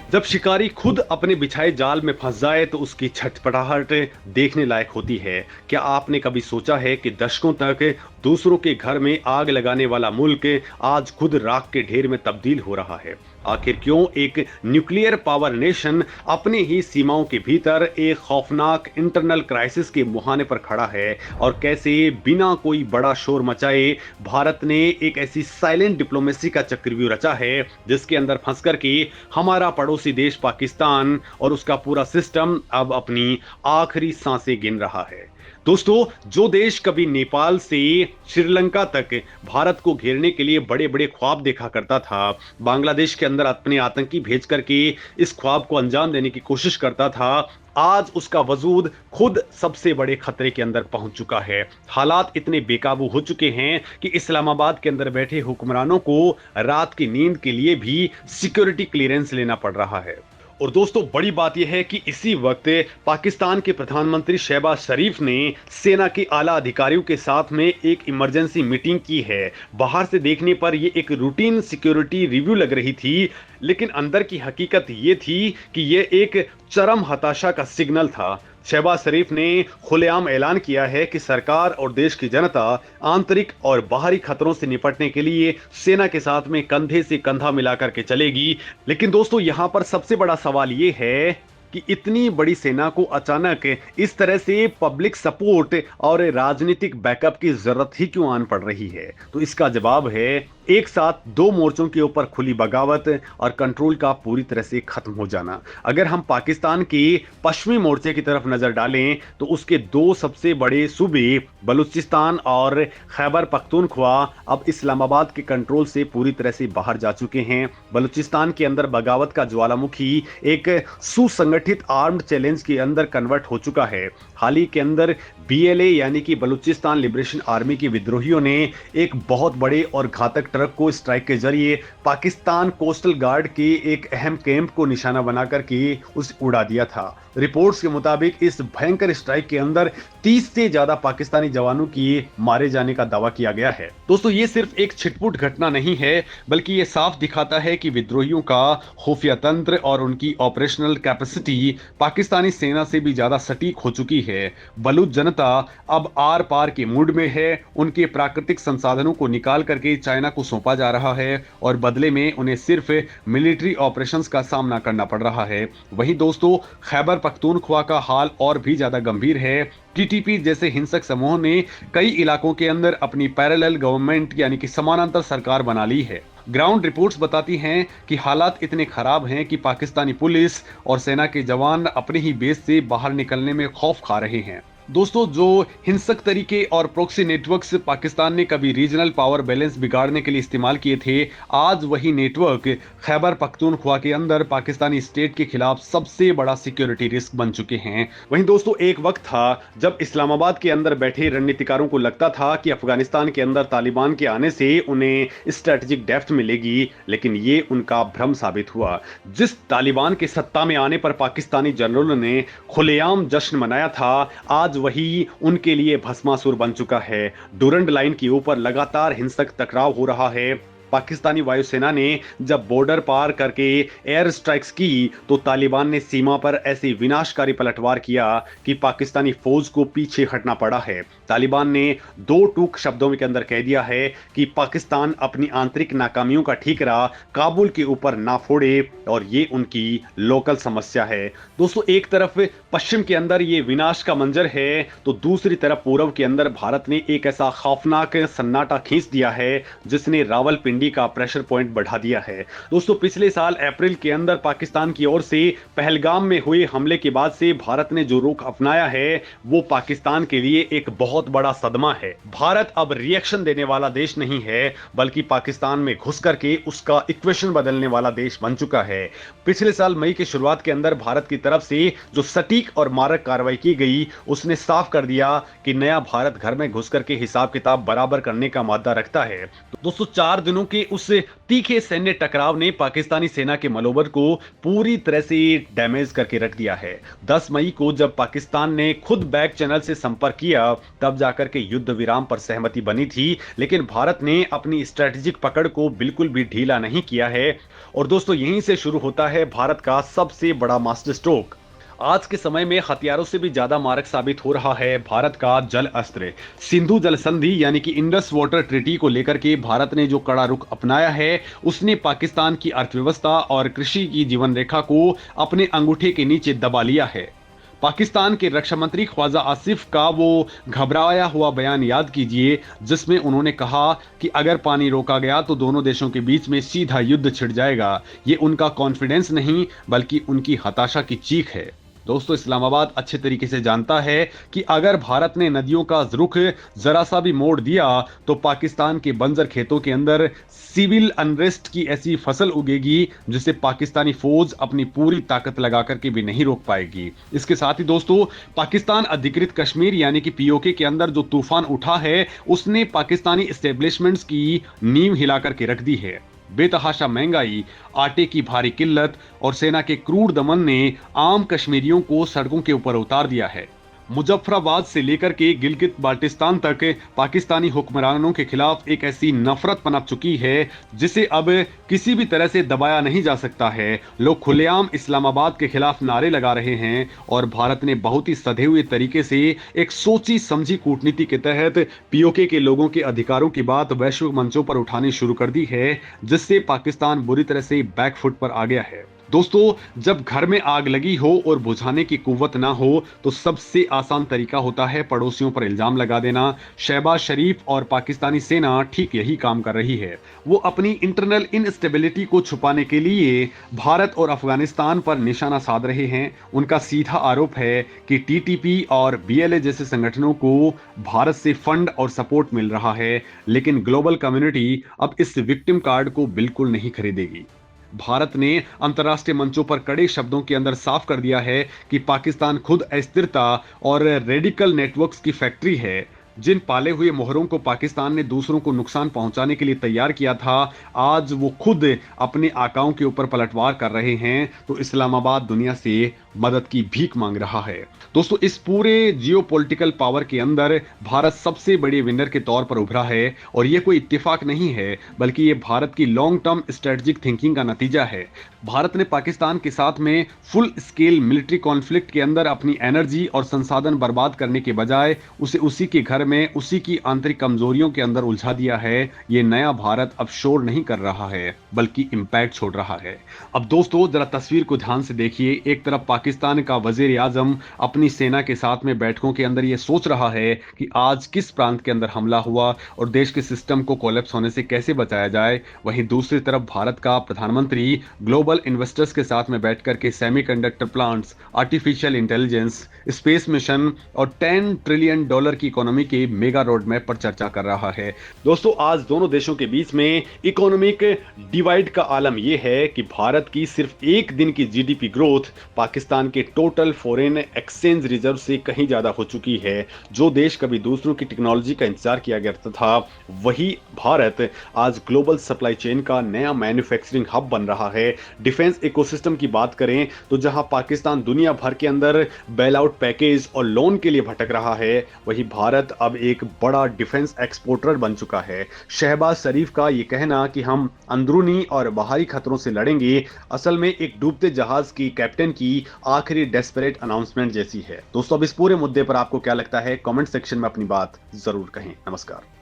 जब शिकारी खुद अपने बिछाए जाल में फंस जाए तो उसकी छटपटाहट देखने लायक होती है। क्या आपने कभी सोचा है कि दशकों तक दूसरों के घर में आग लगाने वाला मुल्क आज खुद राख के ढेर में तब्दील हो रहा है? आखिर क्यों एक न्यूक्लियर पावर नेशन अपनी ही सीमाओं के भीतर एक खौफनाक इंटरनल क्राइसिस के मुहाने पर खड़ा है, और कैसे बिना कोई बड़ा शोर मचाए भारत ने एक ऐसी साइलेंट डिप्लोमेसी का चक्रव्यूह रचा है जिसके अंदर फंस कर के हमारा पड़ोसी देश पाकिस्तान और उसका पूरा सिस्टम अब अपनी आखिरी सांसें गिन रहा है। दोस्तों, जो देश कभी नेपाल से श्रीलंका तक भारत को घेरने के लिए बड़े बड़े ख्वाब देखा करता था, बांग्लादेश के अंदर अपने आतंकी भेज करके इस ख्वाब को अंजाम देने की कोशिश करता था, आज उसका वजूद खुद सबसे बड़े खतरे के अंदर पहुंच चुका है। हालात इतने बेकाबू हो चुके हैं कि इस्लामाबाद के अंदर बैठे हुक्मरानों को रात की नींद के लिए भी सिक्योरिटी क्लियरेंस लेना पड़ रहा है। और दोस्तों, बड़ी बात यह है कि इसी वक्त पाकिस्तान के प्रधानमंत्री शहबाज शरीफ ने सेना के आला अधिकारियों के साथ में एक इमरजेंसी मीटिंग की है। बाहर से देखने पर यह एक रूटीन सिक्योरिटी रिव्यू लग रही थी, लेकिन अंदर की हकीकत यह थी कि यह एक चरम हताशा का सिग्नल था। शहबाज शरीफ ने खुलेआम ऐलान किया है कि सरकार और देश की जनता आंतरिक और बाहरी खतरों से निपटने के लिए सेना के साथ में कंधे से कंधा मिलाकर के चलेगी। लेकिन दोस्तों, यहां पर सबसे बड़ा सवाल यह है कि इतनी बड़ी सेना को अचानक इस तरह से पब्लिक सपोर्ट और राजनीतिक बैकअप की जरूरत ही क्यों आन पड़ रही है? तो इसका जवाब है एक साथ दो मोर्चों के ऊपर खुली बगावत और कंट्रोल का पूरी तरह से खत्म हो जाना। अगर हम पाकिस्तान के पश्चिमी मोर्चे की तरफ नजर डालें तो उसके दो सबसे बड़े सूबे बलूचिस्तान और खैबर पख्तूनख्वा अब इस्लामाबाद के कंट्रोल से पूरी तरह से बाहर जा चुके हैं। बलूचिस्तान के अंदर बगावत का ज्वालामुखी एक सुसंगठित आर्म्ड चैलेंज के अंदर कन्वर्ट हो चुका है। हाल ही के अंदर बीएलए यानी कि बलूचिस्तान लिबरेशन आर्मी के विद्रोहियों ने एक बहुत बड़े और घातक ट्रक को स्ट्राइक के जरिए पाकिस्तान कोस्टल गार्ड के एक अहम कैंप को निशाना बनाकर के उसे उड़ा दिया था। रिपोर्ट्स के मुताबिक इस भयंकर स्ट्राइक के अंदर 30 से ज्यादा पाकिस्तानी जवानों की मारे जाने का दावा किया गया है। दोस्तों, ये सिर्फ एक छिटपुट घटना नहीं है, बल्कि ये साफ दिखाता है कि विद्रोहियों का खुफिया तंत्र और उनकी ऑपरेशनल कैपेसिटी पाकिस्तानी सेना से भी ज्यादा सटीक हो चुकी है। बलूच जनता अब आर पार के मूड में है। उनके प्राकृतिक संसाधनों को निकाल करके चाइना को सौंपा जा रहा है और बदले में उन्हें सिर्फ मिलिट्री ऑपरेशंस का सामना करना पड़ रहा है। वहीं दोस्तों, खैबर पख्तूनख्वा का हाल और भी ज्यादा गंभीर है। टीटीपी जैसे हिंसक समूह ने कई इलाकों के अंदर अपनी पैरेलल गवर्नमेंट यानी कि समानांतर सरकार बना ली है। ग्राउंड रिपोर्ट्स बताती हैं कि हालात इतने खराब हैं कि पाकिस्तानी पुलिस और सेना के जवान अपने ही बेस से बाहर निकलने में खौफ खा रहे हैं। दोस्तों, जो हिंसक तरीके और प्रॉक्सी नेटवर्क्स पाकिस्तान ने कभी रीजनल पावर बैलेंस बिगाड़ने के लिए इस्तेमाल किए थे, आज वही नेटवर्क खैबर पख्तूनख्वा के अंदर पाकिस्तानी स्टेट के खिलाफ सबसे बड़ा सिक्योरिटी रिस्क बन चुके हैं। वहीं दोस्तों, एक वक्त था जब इस्लामाबाद के अंदर बैठे रणनीतिकारों को लगता था कि अफगानिस्तान के अंदर तालिबान के आने से उन्हें स्ट्रेटेजिक डेप्थ मिलेगी, लेकिन ये उनका भ्रम साबित हुआ। जिस तालिबान के सत्ता में आने पर पाकिस्तानी जनरलों ने खुलेआम जश्न मनाया था, आज वही उनके लिए भस्मासुर बन चुका है। डूरंड लाइन के ऊपर लगातार हिंसक टकराव हो रहा है। पाकिस्तानी वायुसेना ने जब बॉर्डर पार करके एयर स्ट्राइक्स की तो तालिबान ने सीमा पर ऐसी विनाशकारी पलटवार किया कि पाकिस्तानी फौज को पीछे हटना पड़ा है। तालिबान ने दो टूक शब्दों के अंदर कह दिया है कि पाकिस्तान अपनी आंतरिक नाकामियों का ठीकरा काबुल के ऊपर ना फोड़े और ये उनकी लोकल समस्या है। दोस्तों, एक तरफ पश्चिम के अंदर ये विनाश का मंजर है तो दूसरी तरफ पूर्व के अंदर भारत ने एक ऐसा खौफनाक सन्नाटा खींच दिया है जिसने रावलपिंडी का प्रेशर पॉइंट बढ़ा दिया है। दोस्तों, पिछले साल अप्रैल के अंदर पाकिस्तान की ओर से पहलगाम में हुए हमले के बाद से भारत ने जो रुख अपनाया है वो पाकिस्तान के लिए एक बहुत बड़ा सदमा है। भारत अब रिएक्शन देने वाला देश नहीं है, बल्कि पाकिस्तान में घुस करके उसका इक्वेशन बदलने वाला देश बन चुका है। पिछले साल मई की शुरुआत के अंदर भारत की तरफ से जो सटीक और मारक कार्रवाई की गई उसने साफ कर दिया कि नया भारत घर में घुस करके हिसाब किताब बराबर करने का मादा रखता है। दोस्तों, 4 दिनों के उस तीखे सैन्य टकराव ने पाकिस्तानी सेना के मनोबल को पूरी तरह से डैमेज करके रख दिया है। 10 मई को जब पाकिस्तान ने खुद बैक चैनल से संपर्क किया तब जाकर के युद्ध विराम पर सहमति बनी थी, लेकिन भारत ने अपनी स्ट्रेटेजिक पकड़ को बिल्कुल भी ढीला नहीं किया है। और दोस्तों, यहीं से शुरू होता है भारत का सबसे बड़ा मास्टर स्ट्रोक। आज के समय में हथियारों से भी ज्यादा मारक साबित हो रहा है भारत का जल अस्त्र। सिंधु जल संधि यानी कि इंडस वाटर ट्रीटी को लेकर के भारत ने जो कड़ा रुख अपनाया है, उसने पाकिस्तान की अर्थव्यवस्था और कृषि की जीवन रेखा को अपने अंगूठे के नीचे दबा लिया है। पाकिस्तान के रक्षा मंत्री ख्वाजा आसिफ का वो घबराया हुआ बयान याद कीजिए, जिसमें उन्होंने कहा कि अगर पानी रोका गया तो दोनों देशों के बीच में सीधा युद्ध छिड़ जाएगा। ये उनका कॉन्फिडेंस नहीं बल्कि उनकी हताशा की चीख है। दोस्तों, इस्लामाबाद अच्छे तरीके से जानता है कि अगर भारत ने नदियों का रुख जरा सा भी मोड़ दिया तो पाकिस्तान के बंजर खेतों के अंदर सिविल अनरेस्ट की ऐसी फसल उगेगी जिसे पाकिस्तानी फौज अपनी पूरी ताकत लगा करके भी नहीं रोक पाएगी। इसके साथ ही दोस्तों, पाकिस्तान अधिकृत कश्मीर यानी कि पीओके के अंदर जो तूफान उठा है, उसने पाकिस्तानी एस्टेब्लिशमेंट्स की नींव हिला करके रख दी है। बेतहाशा महंगाई, आटे की भारी किल्लत और सेना के क्रूर दमन ने आम कश्मीरियों को सड़कों के ऊपर उतार दिया है। मुजफ्फराबाद से लेकर के गिलगित बाल्टिस्तान तक पाकिस्तानी हुक्मरानों के खिलाफ एक ऐसी नफरत पनप चुकी है जिसे अब किसी भी तरह से दबाया नहीं जा सकता है। लोग खुलेआम इस्लामाबाद के खिलाफ नारे लगा रहे हैं और भारत ने बहुत ही सधे हुए तरीके से एक सोची समझी कूटनीति के तहत पीओके के लोगों के अधिकारों की बात वैश्विक मंचों पर उठानी शुरू कर दी है, जिससे पाकिस्तान बुरी तरह से बैकफुट पर आ गया है। दोस्तों, जब घर में आग लगी हो और बुझाने की कुव्वत ना हो तो सबसे आसान तरीका होता है पड़ोसियों पर इल्जाम लगा देना। शहबाज शरीफ और पाकिस्तानी सेना ठीक यही काम कर रही है। वो अपनी इंटरनल इनस्टेबिलिटी को छुपाने के लिए भारत और अफगानिस्तान पर निशाना साध रहे हैं। उनका सीधा आरोप है कि टीटीपी और बीएलए जैसे संगठनों को भारत से फंड और सपोर्ट मिल रहा है, लेकिन ग्लोबल कम्युनिटी अब इस विक्टिम कार्ड को बिल्कुल नहीं खरीदेगी। भारत ने अंतर्राष्ट्रीय मंचों पर कड़े शब्दों के अंदर साफ कर दिया है कि पाकिस्तान खुद अस्थिरता और रेडिकल नेटवर्क्स की फैक्ट्री है। जिन पाले हुए मोहरों को पाकिस्तान ने दूसरों को नुकसान पहुंचाने के लिए तैयार किया था, आज वो खुद अपने आकाओं के ऊपर पलटवार कर रहे हैं, तो इस्लामाबाद दुनिया से मदद की भीख मांग रहा है। दोस्तों, इस पूरे जियोपॉलिटिकल पावर के अंदर भारत सबसे बड़े विनर के तौर पर उभरा है और ये कोई इत्तेफाक नहीं है, बल्कि ये भारत की लॉन्ग टर्म स्ट्रेटेजिक थिंकिंग का नतीजा है। भारत ने पाकिस्तान के साथ में फुल स्केल मिलिट्री कॉन्फ्लिक्ट के अंदर अपनी एनर्जी और संसाधन बर्बाद करने के बजाय उसे उसी के घर में उसी की आंतरिक कमजोरियों के अंदर उलझा दिया है। ये नया भारत अब शोर नहीं कर रहा है बल्कि इंपैक्ट छोड़ रहा है। अब दोस्तों, जरा तस्वीर को ध्यान से देखिए। एक तरफ पाकिस्तान का वजीर आजम अपनी सेना के साथ में बैठकों के अंदर ये सोच रहा है कि आज किस प्रांत के अंदर हमला हुआ और देश के सिस्टम को कोलैप्स होने से कैसे बचाया जाए। वहीं दूसरी तरफ भारत का प्रधानमंत्री ग्लोबल इन्वेस्टर्स के साथ में बैठ करके semiconductor plants, artificial intelligence, space mission और $10 ट्रिलियन की इकोनॉमी के मेगा रोड मैप पर चर्चा कर रहा है। दोस्तों, आज दोनों देशों के बीच में इकोनॉमिक डिवाइड का आलम यह है कि भारत की सिर्फ एक दिन की जीडीपी ग्रोथ पाकिस्तान के टोटल फॉरेन एक्सचेंज रिजर्व से कहीं ज्यादा हो चुकी है। जो देश कभी दूसरों की टेक्नोलॉजी का इंतजार किया करता था, वही भारत आज ग्लोबल सप्लाई चेन का नया मैन्युफैक्चरिंग हब बन रहा है। डिफेंस इकोसिस्टम की बात करें तो जहां पाकिस्तान दुनिया भर के अंदर बेल आउट पैकेज और लोन के लिए भटक रहा है, वही भारत अब एक बड़ा डिफेंस एक्सपोर्टर बन चुका है। शहबाज शरीफ का यह कहना कि हम अंदरूनी और बाहरी खतरों से लड़ेंगे, असल में एक डूबते जहाज की कैप्टन की आखिरी डेस्परेट अनाउंसमेंट जैसी है। दोस्तों, अब इस पूरे मुद्दे पर आपको क्या लगता है, कमेंट सेक्शन में अपनी बात जरूर कहें। नमस्कार।